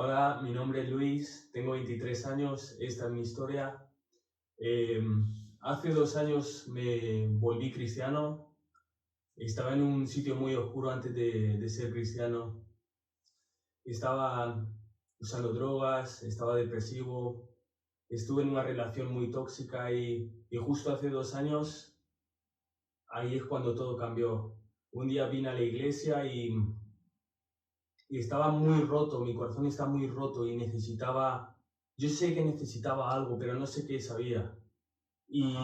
Hola, mi nombre es Luis, tengo 23 años, esta es mi historia. Eh, Hace 2 años me volví cristiano, estaba en un sitio muy oscuro antes de ser cristiano, estaba usando drogas, estaba depresivo, estuve en una relación muy tóxica y justo hace 2 años, ahí es cuando todo cambió. Un día vine a la iglesia y estaba muy roto, mi corazón estaba muy roto y yo sé que necesitaba algo, pero no sé qué sabía. Y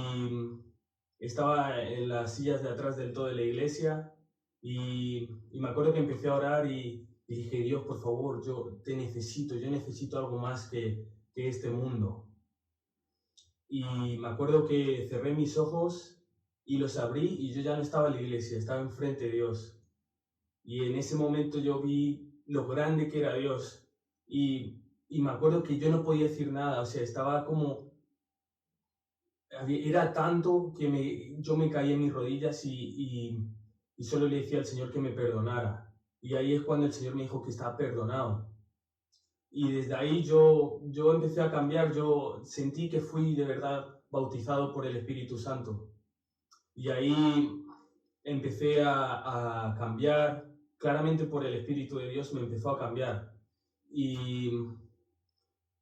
estaba en las sillas de atrás del todo de la iglesia y me acuerdo que empecé a orar y dije, Dios, por favor, yo necesito algo más que este mundo. Y me acuerdo que cerré mis ojos y los abrí y yo ya no estaba en la iglesia, estaba enfrente de Dios. Y en ese momento yo vi lo grande que era Dios. Y me acuerdo que yo no podía decir nada, o sea, estaba como... Era tanto que yo me caí en mis rodillas y solo le decía al Señor que me perdonara. Y ahí es cuando el Señor me dijo que estaba perdonado. Y desde ahí yo empecé a cambiar, yo sentí que fui de verdad bautizado por el Espíritu Santo. Y ahí empecé a cambiar, claramente por el Espíritu de Dios me empezó a cambiar. Y,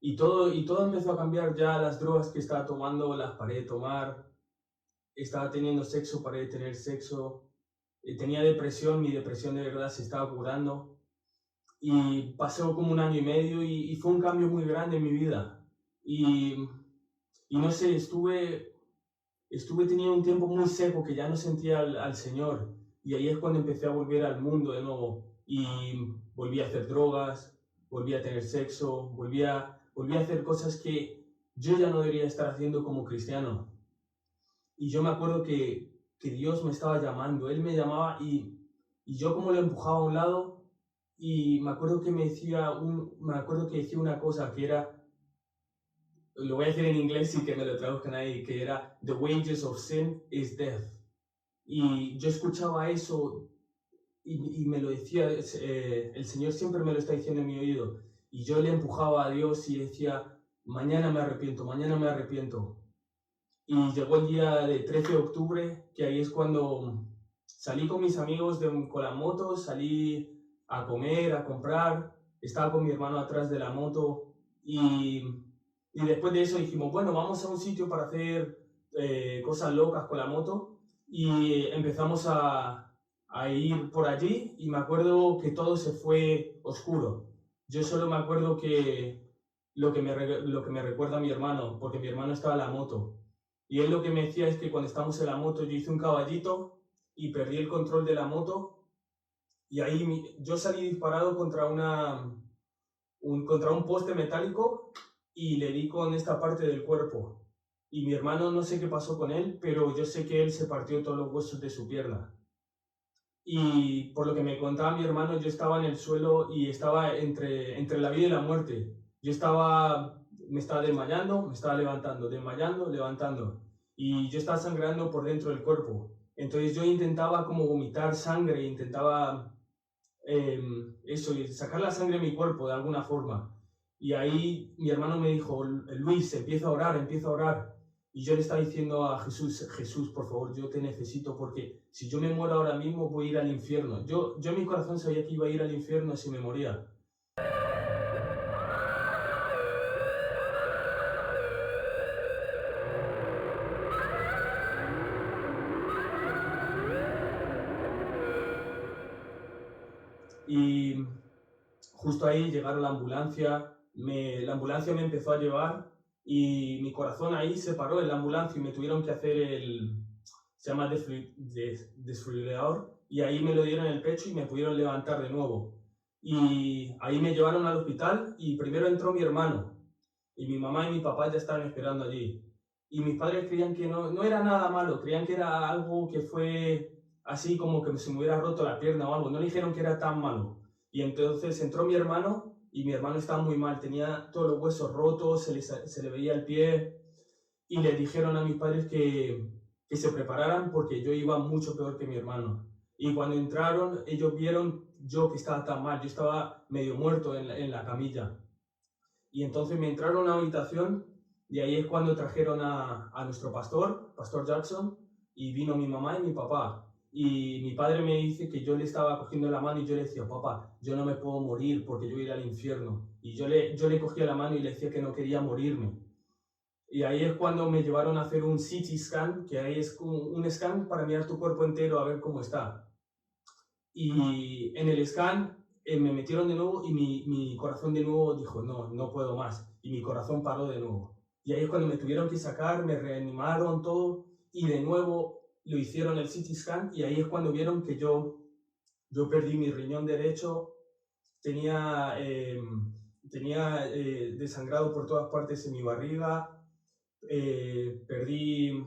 y todo empezó a cambiar, ya las drogas que estaba tomando las paré de tomar, estaba teniendo sexo, paré de tener sexo, tenía depresión, mi depresión de verdad se estaba curando. Y pasó como 1 año y medio y fue un cambio muy grande en mi vida. Y, y no sé, estuve teniendo un tiempo muy seco que ya no sentía al Señor. Y ahí es cuando empecé a volver al mundo de nuevo. Y volví a hacer drogas, volví a tener sexo, volví a hacer cosas que yo ya no debería estar haciendo como cristiano. Y yo me acuerdo que Dios me estaba llamando. Él me llamaba y yo como lo empujaba a un lado. Y me acuerdo que me acuerdo que decía una cosa que era, lo voy a decir en inglés y que me lo traduzcan ahí, que era The wages of sin is death. Y yo escuchaba eso y me lo decía, el Señor siempre me lo está diciendo en mi oído. Y yo le empujaba a Dios y decía, mañana me arrepiento, mañana me arrepiento. Y llegó el día de 13 de octubre, que ahí es cuando salí con mis amigos con la moto, salí a comer, a comprar, estaba con mi hermano atrás de la moto y después de eso dijimos, bueno, vamos a un sitio para hacer cosas locas con la moto y empezamos a ir por allí y me acuerdo que todo se fue oscuro. Yo solo me acuerdo que lo que me recuerda a mi hermano, porque mi hermano estaba en la moto. Y él lo que me decía es que cuando estábamos en la moto yo hice un caballito y perdí el control de la moto y ahí yo salí disparado contra un poste metálico y le di con esta parte del cuerpo. Y mi hermano no sé qué pasó con él, pero yo sé que él se partió todos los huesos de su pierna. Y por lo que me contaba mi hermano, yo estaba en el suelo y estaba entre la vida y la muerte. Me estaba desmayando, me estaba levantando, desmayando, levantando. Y yo estaba sangrando por dentro del cuerpo. Entonces yo intentaba como vomitar sangre, intentaba eso, y sacar la sangre de mi cuerpo de alguna forma. Y ahí mi hermano me dijo, Luis, empieza a orar, empieza a orar. Y yo le estaba diciendo a Jesús, Jesús, por favor, yo te necesito porque si yo me muero ahora mismo voy a ir al infierno. Yo en mi corazón sabía que iba a ir al infierno si me moría. Y justo ahí llegaron la ambulancia me empezó a llevar y mi corazón ahí se paró en la ambulancia y me tuvieron que hacer se llama desfibrilador, y ahí me lo dieron en el pecho y me pudieron levantar de nuevo. Y ahí me llevaron al hospital y primero entró mi hermano y mi mamá y mi papá ya estaban esperando allí. Y mis padres creían que no era nada malo, creían que era algo que fue así como que se me hubiera roto la pierna o algo, no le dijeron que era tan malo. Y entonces entró mi hermano y mi hermano estaba muy mal, tenía todos los huesos rotos, se le veía el pie y le dijeron a mis padres que se prepararan porque yo iba mucho peor que mi hermano. Y cuando entraron, ellos vieron yo que estaba tan mal, yo estaba medio muerto en la camilla. Y entonces me entraron a una habitación y ahí es cuando trajeron a nuestro pastor, Pastor Jackson, y vino mi mamá y mi papá. Y mi padre me dice que yo le estaba cogiendo la mano y yo le decía, papá, yo no me puedo morir porque yo iré al infierno. Y yo le cogía la mano y le decía que no quería morirme. Y ahí es cuando me llevaron a hacer un CT scan, que ahí es un scan para mirar tu cuerpo entero a ver cómo está. Y en el scan me metieron de nuevo y mi corazón de nuevo dijo, no, no puedo más. Y mi corazón paró de nuevo. Y ahí es cuando me tuvieron que sacar, me reanimaron todo y de nuevo lo hicieron el CT scan y ahí es cuando vieron que yo perdí mi riñón derecho, tenía desangrado por todas partes en mi barriga, perdí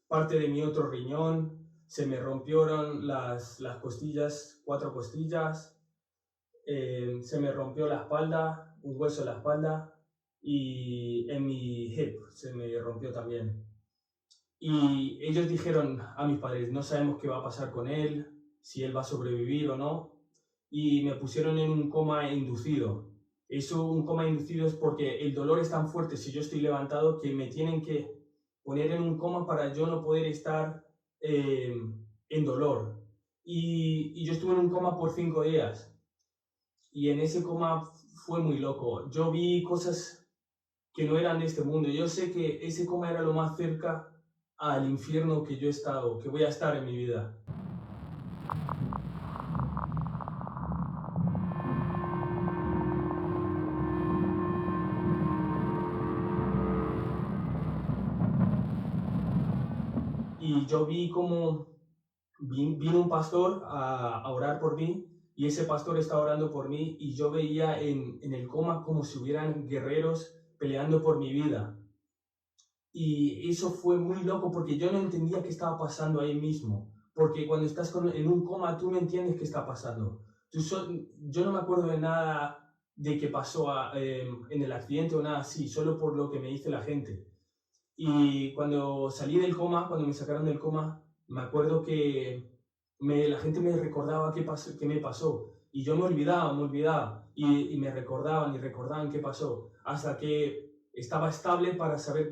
parte de mi otro riñón, se me rompieron las costillas, 4 costillas, se me rompió la espalda, un hueso de la espalda y en mi hip se me rompió también. Y ellos dijeron a mis padres, no sabemos qué va a pasar con él, si él va a sobrevivir o no, y me pusieron en un coma inducido. Eso, un coma inducido es porque el dolor es tan fuerte si yo estoy levantado que me tienen que poner en un coma para yo no poder estar en dolor. Y yo estuve en un coma por 5 días y en ese coma fue muy loco. Yo vi cosas que no eran de este mundo. Yo sé que ese coma era lo más cerca al infierno que yo he estado, que voy a estar en mi vida. Y yo vi como vino un pastor a orar por mí y ese pastor estaba orando por mí y yo veía en el coma como si hubieran guerreros peleando por mi vida. Y eso fue muy loco porque yo no entendía qué estaba pasando ahí mismo. Porque cuando estás en un coma tú no entiendes qué está pasando. Yo no me acuerdo de nada de qué pasó en el accidente o nada así, solo por lo que me dice la gente. Y cuando salí del coma, cuando me sacaron del coma, me acuerdo que la gente me recordaba qué me pasó. Y yo me olvidaba. Y me recordaban qué pasó. Hasta que estaba estable para saber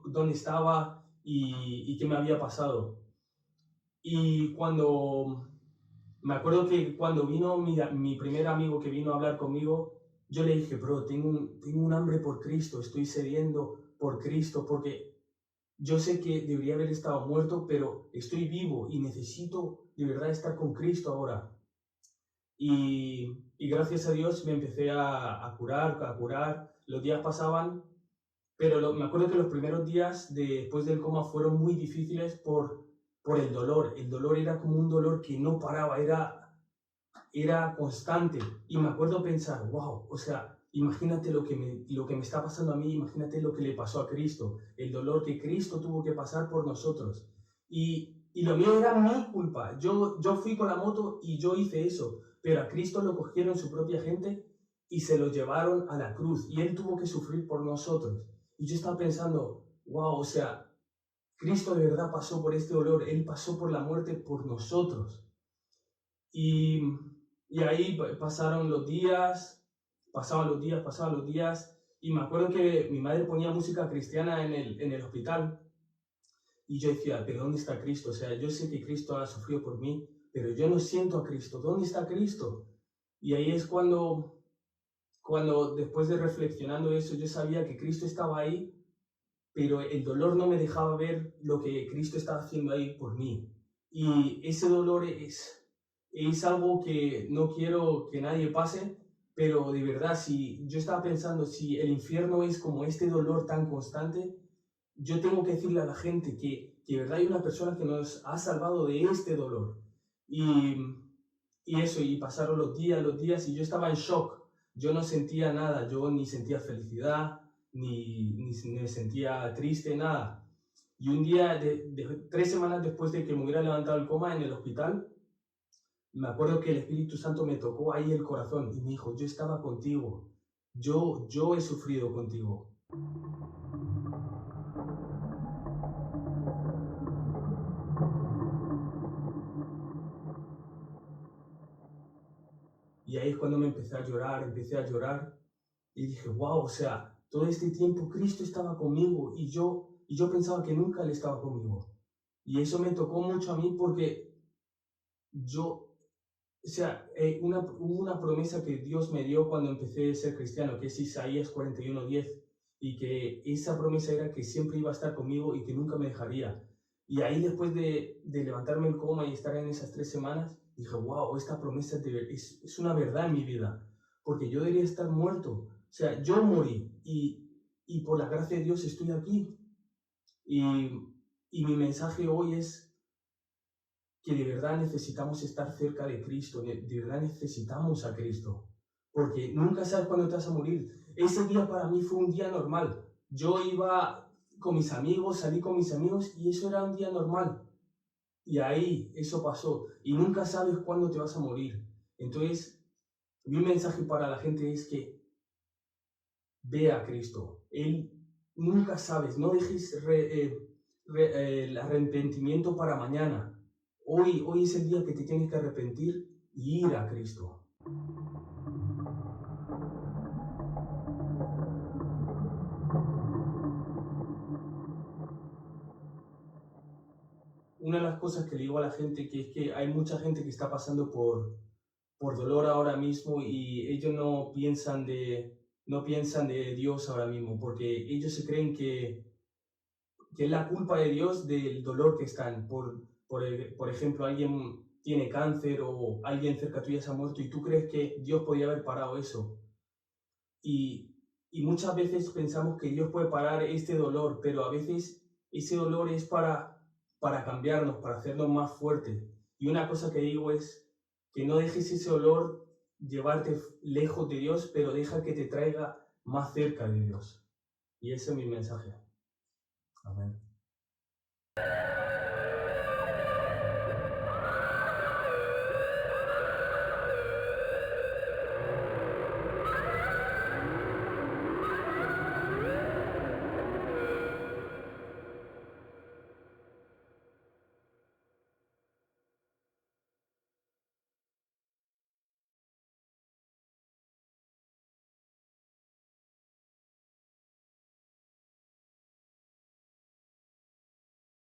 dónde estaba y qué me había pasado. Y me acuerdo que cuando vino mi primer amigo que vino a hablar conmigo, yo le dije, bro, tengo un hambre por Cristo, estoy cediendo por Cristo, porque yo sé que debería haber estado muerto, pero estoy vivo y necesito de verdad estar con Cristo ahora. Y gracias a Dios me empecé a curar. Los días pasaban, pero me acuerdo que los primeros días después del coma fueron muy difíciles por el dolor. El dolor era como un dolor que no paraba, era constante. Y me acuerdo pensar, wow, o sea, imagínate lo que me está pasando a mí, imagínate lo que le pasó a Cristo, el dolor que Cristo tuvo que pasar por nosotros. Y lo mío era mi culpa. Yo fui con la moto y yo hice eso, pero a Cristo lo cogieron su propia gente y se lo llevaron a la cruz y Él tuvo que sufrir por nosotros. Y yo estaba pensando, wow, o sea, Cristo de verdad pasó por este dolor, Él pasó por la muerte por nosotros. Y, y ahí pasaban los días, y me acuerdo que mi madre ponía música cristiana en el hospital, y yo decía, pero ¿dónde está Cristo? O sea, yo sé que Cristo ha sufrido por mí, pero yo no siento a Cristo. ¿Dónde está Cristo? Y ahí es cuando después de reflexionando eso, yo sabía que Cristo estaba ahí, pero el dolor no me dejaba ver lo que Cristo estaba haciendo ahí por mí. Y ese dolor es algo que no quiero que nadie pase, pero de verdad, si yo estaba pensando, si el infierno es como este dolor tan constante, yo tengo que decirle a la gente que de verdad hay una persona que nos ha salvado de este dolor. Y, y eso, y pasaron los días, y yo estaba en shock. Yo no sentía nada, yo ni sentía felicidad, ni me sentía triste, nada. Y un día, 3 semanas después de que me hubiera levantado el coma en el hospital, me acuerdo que el Espíritu Santo me tocó ahí el corazón y me dijo, yo estaba contigo, yo he sufrido contigo. Y ahí es cuando me empecé a llorar y dije, wow, o sea, todo este tiempo Cristo estaba conmigo y yo pensaba que nunca Él estaba conmigo. Y eso me tocó mucho a mí porque hubo una promesa que Dios me dio cuando empecé a ser cristiano, que es Isaías 41:10, y que esa promesa era que siempre iba a estar conmigo y que nunca me dejaría. Y ahí, después de levantarme en coma y estar en esas 3 semanas, dije, wow, esta promesa es una verdad en mi vida, porque yo debería estar muerto. O sea, yo morí y por la gracia de Dios estoy aquí. Y mi mensaje hoy es que de verdad necesitamos estar cerca de Cristo, de verdad necesitamos a Cristo, porque nunca sabes cuándo te vas a morir. Ese día para mí fue un día normal. Yo iba con mis amigos, salí con mis amigos y eso era un día normal. Y ahí eso pasó y nunca sabes cuándo te vas a morir. Entonces, mi mensaje para la gente es que ve a Cristo. Él nunca sabes, no dejes el arrepentimiento para mañana. Hoy es el día que te tienes que arrepentir y ir a Cristo. Una de las cosas que le digo a la gente que es que hay mucha gente que está pasando por dolor ahora mismo y ellos no piensan de Dios ahora mismo, porque ellos se creen que es la culpa de Dios del dolor que están. Por ejemplo, alguien tiene cáncer o alguien cerca tuya se ha muerto y tú crees que Dios podía haber parado eso. Y muchas veces pensamos que Dios puede parar este dolor, pero a veces ese dolor es para cambiarnos, para hacernos más fuertes. Y una cosa que digo es que no dejes ese dolor llevarte lejos de Dios, pero deja que te traiga más cerca de Dios. Y ese es mi mensaje. Amén.